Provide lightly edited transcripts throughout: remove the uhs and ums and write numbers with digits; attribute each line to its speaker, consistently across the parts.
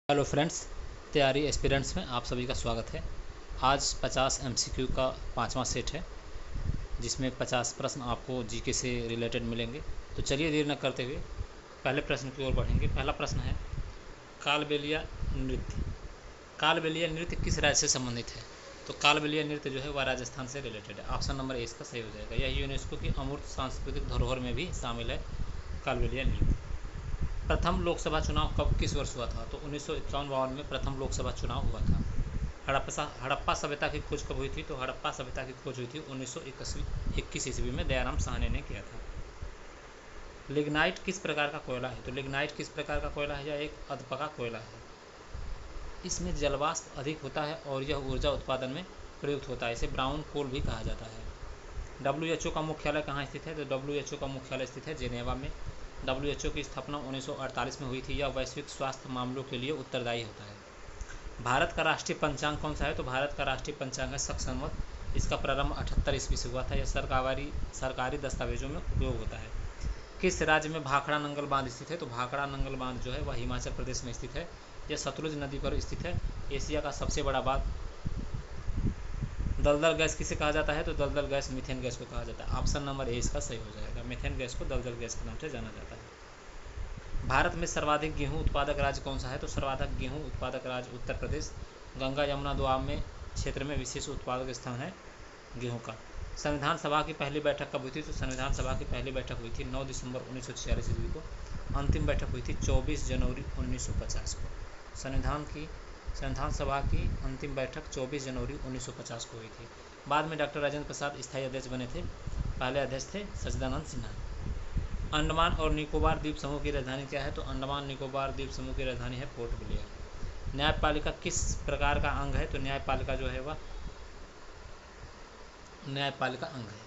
Speaker 1: Hello friends, तैयारी aspirants में आप सभी का स्वागत है। आज 50 एमसीक्यू का पांचवा सेट है, जिसमें 50 प्रश्न आपको जीके से रिलेटेड मिलेंगे। तो चलिए देर न करते हुए पहले प्रश्न की ओर बढ़ेंगे। पहला प्रश्न है, कालबेलिया नृत्य कालबेलिया नृत्य किस राज्य से संबंधित है? तो कालबेलिया नृत्य जो है वह राजस्थान से रिलेटेड है। ऑप्शन नंबर ए इसका सही हो जाएगा। यह यूनेस्को की अमूर्त सांस्कृतिक धरोहर में भी शामिल है। कालबेलिया नृत्य। प्रथम लोकसभा चुनाव कब किस वर्ष हुआ था? तो 1951 में प्रथम लोकसभा चुनाव हुआ था। हड़प्पा सभ्यता की खोज कब हुई थी? तो हड़प्पा सभ्यता की खोज हुई थी 1921 ईस्वी में, दयाराम साहनी ने किया था। लिग्नाइट किस प्रकार का कोयला है? तो लिग्नाइट किस प्रकार का कोयला है? यह एक अधपका कोयला है। इसमें जलवाष्प अधिक होता है और यह ऊर्जा उत्पादन में प्रयुक्त होता है। इसे ब्राउन कोल भी कहा जाता है। WHO का मुख्यालय कहाँ स्थित है? तो WHO का मुख्यालय स्थित है जेनेवा में। WHO की स्थापना 1948 में हुई थी। यह वैश्विक स्वास्थ्य मामलों के लिए उत्तरदायी होता है। भारत का राष्ट्रीय पंचांग कौन सा है? तो भारत का राष्ट्रीय पंचांग है शक संवत। इसका प्रारंभ 78 ईस्वी से हुआ था। यह सरकारी दस्तावेजों में उपयोग होता है। किस राज्य में भाखड़ा नंगल बांध स्थित है? तो भाखड़ा नंगल बांध जो है वह हिमाचल प्रदेश में स्थित है। यह सतलुज नदी पर स्थित है। एशिया का सबसे बड़ा बांध। दलदल गैस किसे कहा जाता है? तो दलदल गैस मीथेन गैस को कहा जाता है। ऑप्शन नंबर ए इसका सही हो जाएगा। मीथेन गैस को दलदल गैस के नाम से जाना जाता है। भारत में सर्वाधिक गेहूं उत्पादक राज्य कौन सा है? तो सर्वाधिक गेहूं उत्पादक राज्य उत्तर प्रदेश। गंगा यमुना दोआब क्षेत्र में विशेष उत्पादक स्थान है गेहूं का। संविधान सभा की पहली बैठक कब हुई थी? तो संविधान सभा की पहली बैठक हुई थी 9 दिसंबर 1946 ईस्वी को। अंतिम बैठक हुई थी 24 जनवरी 1950 को। संविधान सभा की अंतिम बैठक 24 जनवरी 1950 को हुई थी। बाद में डॉक्टर राजेंद्र प्रसाद स्थायी अध्यक्ष बने थे। पहले अध्यक्ष थे सच्चिदानंद सिन्हा। अंडमान और निकोबार द्वीप समूह की राजधानी क्या है? तो अंडमान निकोबार द्वीप समूह की राजधानी है पोर्ट ब्लेयर। न्यायपालिका किस प्रकार का अंग है? तो न्यायपालिका जो है वह न्यायपालिका अंग है।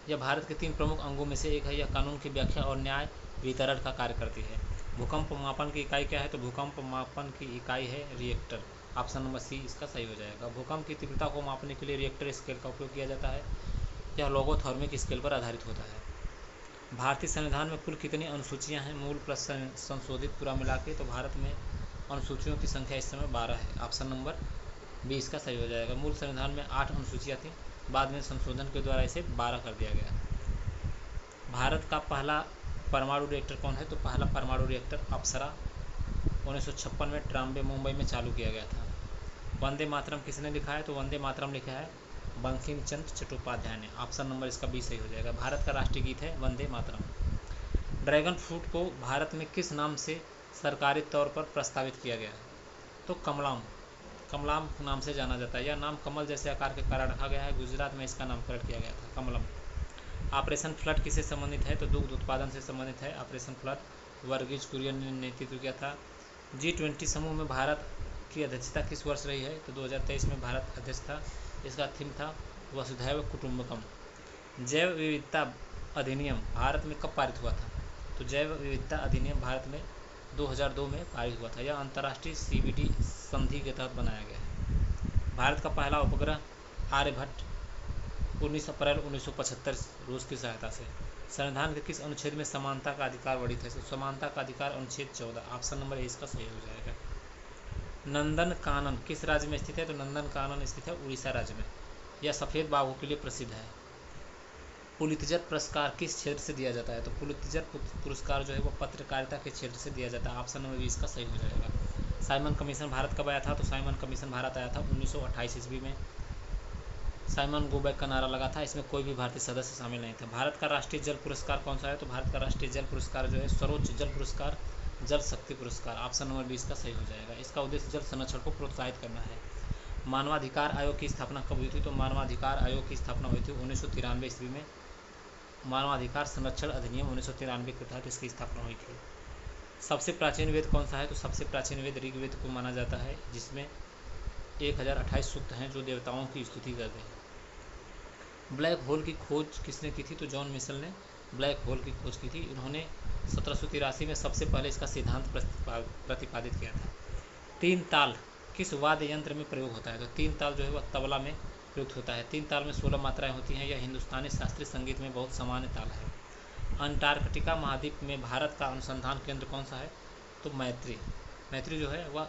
Speaker 1: यह भारत के 3 प्रमुख अंगों में से एक है। यह कानून की व्याख्या और न्याय वितरण का कार्य करती है। भूकंप मापन की इकाई क्या है? तो भूकंप मापन की इकाई है रिएक्टर। ऑप्शन नंबर सी इसका सही हो जाएगा। भूकंप की तीव्रता को मापने के लिए रिएक्टर स्केल का उपयोग किया जाता है। यह लोगोथर्मिक स्केल पर आधारित होता है। भारतीय संविधान में कुल कितनी अनुसूचियां हैं? मूल प्लस संशोधित पूरा मिला के। तो भारत में अनुसूचियों की संख्या इस समय 12 है। ऑप्शन नंबर बी इसका सही हो जाएगा। मूल संविधान में 8 अनुसूचियां थी, बाद में संशोधन के द्वारा इसे 12 कर दिया गया। भारत का पहला परमाणु रिएक्टर कौन है? तो पहला परमाणु रिएक्टर अप्सरा 1956 में ट्राम्बे मुंबई में चालू किया गया था। वंदे मातरम किसने लिखा है? तो वंदे मातरम लिखा है बंकिम चंद्र चट्टोपाध्याय ने। ऑप्शन नंबर इसका बी सही हो जाएगा। भारत का राष्ट्रीय गीत है वंदे मातरम। ड्रैगन फ्रूट को भारत में किस नाम से सरकारी तौर पर प्रस्तावित किया गया है? तो कमलाम नाम से जाना जाता है। यह नाम कमल जैसे आकार के कारण रखा गया है। गुजरात में इसका नामकरण किया गया था कमलम। ऑपरेशन फ्लड किससे संबंधित है? तो दुग्ध उत्पादन से संबंधित है ऑपरेशन फ्लड। वर्गीज कुरियन ने नेतृत्व किया था। G20 समूह में भारत की अध्यक्षता किस वर्ष रही है? तो 2023 में भारत अध्यक्ष था। इसका थीम था वसुधैव कुटुंबकम। जैव विविधता अधिनियम भारत में कब पारित हुआ था? तो जैव विविधता अधिनियम भारत में 2002 में पारित हुआ था। यह अंतर्राष्ट्रीय CBD संधि के तहत बनाया गया है। भारत का पहला उपग्रह आर्यभट्ट 19 अप्रैल 1975 रूस की सहायता से। संविधान के किस अनुच्छेद में समानता का अधिकार वर्णित है? तो समानता का अधिकार अनुच्छेद 14। ऑप्शन नंबर ए इसका सही हो जाएगा। नंदनकानन किस राज्य में स्थित है? तो नंदनकानन स्थित है उड़ीसा राज्य में। यह सफ़ेद बाघों के लिए प्रसिद्ध है। पुलित्जर पुरस्कार किस क्षेत्र से दिया जाता है? तो पुलित्जर पुरस्कार जो है वो पत्रकारिता के क्षेत्र से दिया जाता है। ऑप्शन नंबर बी इसका सही हो जाएगा। साइमन कमीशन भारत कब आया था? तो साइमन कमीशन भारत आया था 1928 ईस्वी में। साइमन गो बैक का नारा लगा था। इसमें कोई भी भारतीय सदस्य शामिल नहीं था। भारत का राष्ट्रीय जल पुरस्कार कौन सा है? तो भारत का राष्ट्रीय जल पुरस्कार जो है सर्वोच्च जल पुरस्कार जल शक्ति पुरस्कार। ऑप्शन नंबर 20 का सही हो जाएगा। इसका उद्देश्य जल संरक्षण को प्रोत्साहित करना है। मानवाधिकार आयोग की स्थापना कब हुई थी? तो मानवाधिकार आयोग की स्थापना हुई थी 1993 ईस्वी में। मानवाधिकार संरक्षण अधिनियम 1993 के तहत इसकी स्थापना हुई थी। सबसे प्राचीन वेद कौन सा है? तो सबसे प्राचीन वेद ऋग्वेद को माना जाता है, जिसमें 1028 सूक्त हैं जो देवताओं की स्तुति करते हैं। ब्लैक होल की खोज किसने की थी? तो जॉन मिशेल ने ब्लैक होल की खोज की थी। इन्होंने 1783 में सबसे पहले इसका सिद्धांत प्रतिपादित किया था। 3 ताल किस वाद्य यंत्र में प्रयोग होता है? तो 3 ताल जो है वह तबला में प्रयुक्त होता है। 3 ताल में 16 मात्राएं होती हैं। यह हिंदुस्तानी शास्त्रीय संगीत में बहुत सामान्य ताल है। अंटार्कटिका महाद्वीप में भारत का अनुसंधान केंद्र कौन सा है? तो मैत्री जो है वह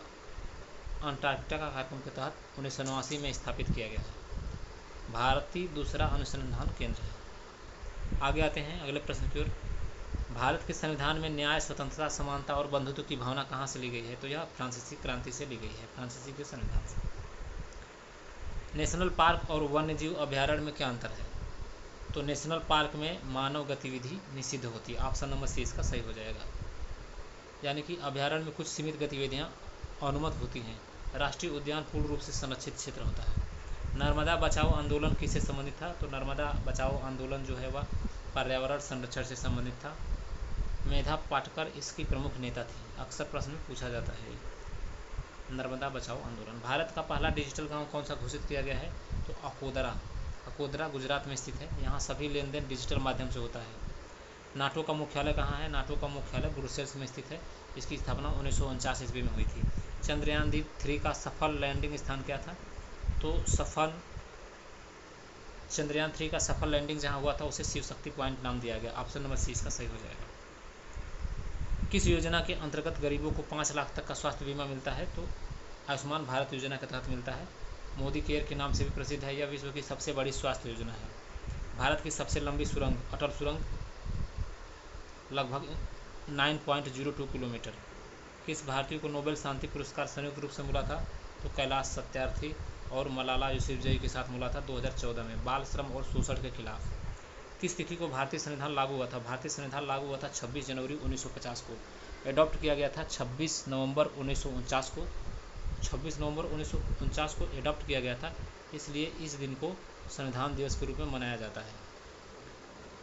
Speaker 1: अंटार्कटिका का कार्यक्रम के तहत 1989 में स्थापित किया गया है। भारतीय दूसरा अनुसंधान केंद्र है। आगे आते हैं अगले प्रश्न की ओर। भारत के संविधान में न्याय, स्वतंत्रता, समानता और बंधुत्व की भावना कहाँ से ली गई है? तो यह फ्रांसीसी क्रांति से ली गई है, फ्रांसीसी के संविधान से। नेशनल पार्क और वन्यजीव अभ्यारण्य में क्या अंतर है? तो नेशनल पार्क में मानव गतिविधि निषिद्ध होती है, ऑप्शन नंबर सी इसका सही हो जाएगा। यानी कि अभ्यारण्य में कुछ सीमित गतिविधियां अनुमत होती हैं। राष्ट्रीय उद्यान पूर्ण रूप से संरक्षित क्षेत्र होता है। नर्मदा बचाओ आंदोलन किससे संबंधित था? तो नर्मदा बचाओ आंदोलन जो है वह पर्यावरण संरक्षण से संबंधित था। मेधा पाटकर इसकी प्रमुख नेता थी, अक्सर प्रश्न में पूछा जाता है। नर्मदा बचाओ आंदोलन। भारत का पहला डिजिटल गांव कौन सा घोषित किया गया है? तो अकोदरा। अकोदरा गुजरात में स्थित है। यहाँ सभी लेन देन डिजिटल माध्यम से होता है। नाटो का मुख्यालय कहाँ है? नाटो का मुख्यालय ब्रुसेल्स में स्थित है। इसकी स्थापना 1949 ईस्वी में हुई थी। चंद्रयान 3 का सफल लैंडिंग स्थान क्या था? तो चंद्रयान 3 का सफल लैंडिंग जहाँ हुआ था उसे शिव शक्ति पॉइंट नाम दिया गया। ऑप्शन नंबर सी इसका सही हो जाएगा। किस योजना के अंतर्गत गरीबों को 5 लाख तक का स्वास्थ्य बीमा मिलता है? तो आयुष्मान भारत योजना के तहत मिलता है। मोदी केयर के नाम से भी प्रसिद्ध है। यह विश्व की सबसे बड़ी स्वास्थ्य योजना है। भारत की सबसे लंबी सुरंग, अटल सुरंग, लगभग 9.02 किलोमीटर। किस भारतीय को नोबेल शांति पुरस्कार संयुक्त रूप से मिला था? तो कैलाश सत्यार्थी और मलाला यूसुफजई के साथ मिला था 2014 में, बाल श्रम और शोषण के खिलाफ। किस तिथि को भारतीय संविधान लागू हुआ था? भारतीय संविधान लागू हुआ था 26 जनवरी 1950 को। एडॉप्ट किया गया था 26 नवंबर 1949 को। 26 नवंबर 1949 को एडॉप्ट किया गया था, इसलिए इस दिन को संविधान दिवस के रूप में मनाया जाता है।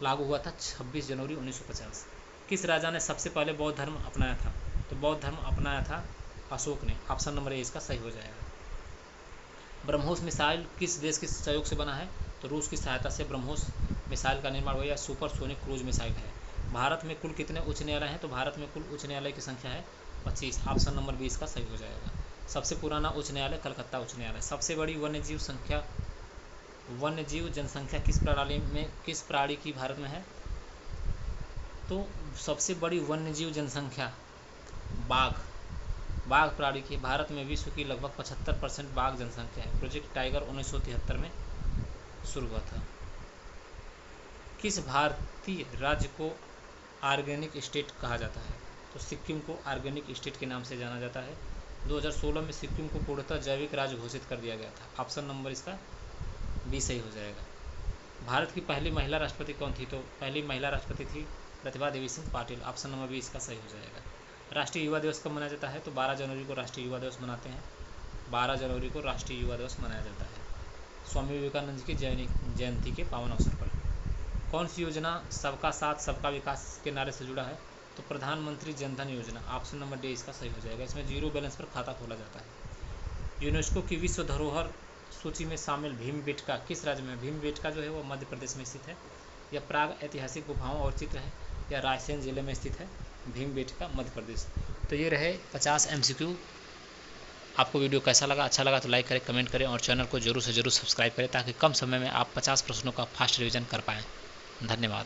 Speaker 1: लागू हुआ था 26 जनवरी 1950। किस राजा ने सबसे पहले बौद्ध धर्म अपनाया था? तो बौद्ध धर्म अपनाया था अशोक ने। ऑप्शन नंबर ए इसका सही हो जाएगा। ब्रह्मोस मिसाइल किस देश के सहयोग से बना है? तो रूस की सहायता से ब्रह्मोस मिसाइल का निर्माण हुआ। यह सुपरसोनिक क्रूज मिसाइल है। भारत में कुल कितने उच्च न्यायालय हैं? तो भारत में कुल उच्च न्यायालय की संख्या है 25। ऑप्शन नंबर बी इसका सही हो जाएगा। सबसे पुराना उच्च न्यायालय कलकत्ता उच्च न्यायालय। सबसे बड़ी वन्यजीव जनसंख्या किस प्राणी की भारत में है? तो सबसे बड़ी वन्यजीव जनसंख्या बाघ प्राणी की भारत में विश्व की लगभग 75% बाघ जनसंख्या है। प्रोजेक्ट टाइगर 1973 में शुरू हुआ था। किस भारतीय राज्य को ऑर्गेनिक स्टेट कहा जाता है? तो सिक्किम को ऑर्गेनिक स्टेट के नाम से जाना जाता है। 2016 में सिक्किम को पूर्णतः जैविक राज्य घोषित कर दिया गया था। ऑप्शन नंबर इसका बी सही हो जाएगा। भारत की पहली महिला राष्ट्रपति कौन थी? तो पहली महिला राष्ट्रपति थी Pratibha Devi Singh Patil. Option number B इसका सही हो जाएगा। राष्ट्रीय युवा दिवस कब मनाया जाता है? तो 12 जनवरी को राष्ट्रीय युवा दिवस मनाते हैं। 12 जनवरी को राष्ट्रीय युवा दिवस मनाया जाता है, स्वामी विवेकानंद की जयंती के पावन अवसर पर। कौन सी योजना सबका साथ सबका विकास के नारे से जुड़ा है? तो प्रधानमंत्री जनधन योजना। ऑप्शन नंबर डी इसका सही हो जाएगा। इसमें जीरो बैलेंस पर खाता खोला जाता है। यूनेस्को की विश्व धरोहर सूची में शामिल भीमबेटका किस राज्य में? भीमबेटका जो है वो मध्य प्रदेश में स्थित है। यह प्राग ऐतिहासिक गुफाओं और चित्र है। यह रायसेन जिले में स्थित है, भीमबेटका मध्य प्रदेश। तो ये रहे 50 MCQ। आपको वीडियो कैसा लगा? अच्छा लगा तो लाइक करें, कमेंट करें और चैनल को जरूर से जरूर सब्सक्राइब करें ताकि कम समय में आप 50 प्रश्नों का फास्ट रिवीजन कर पाएँ। धन्यवाद।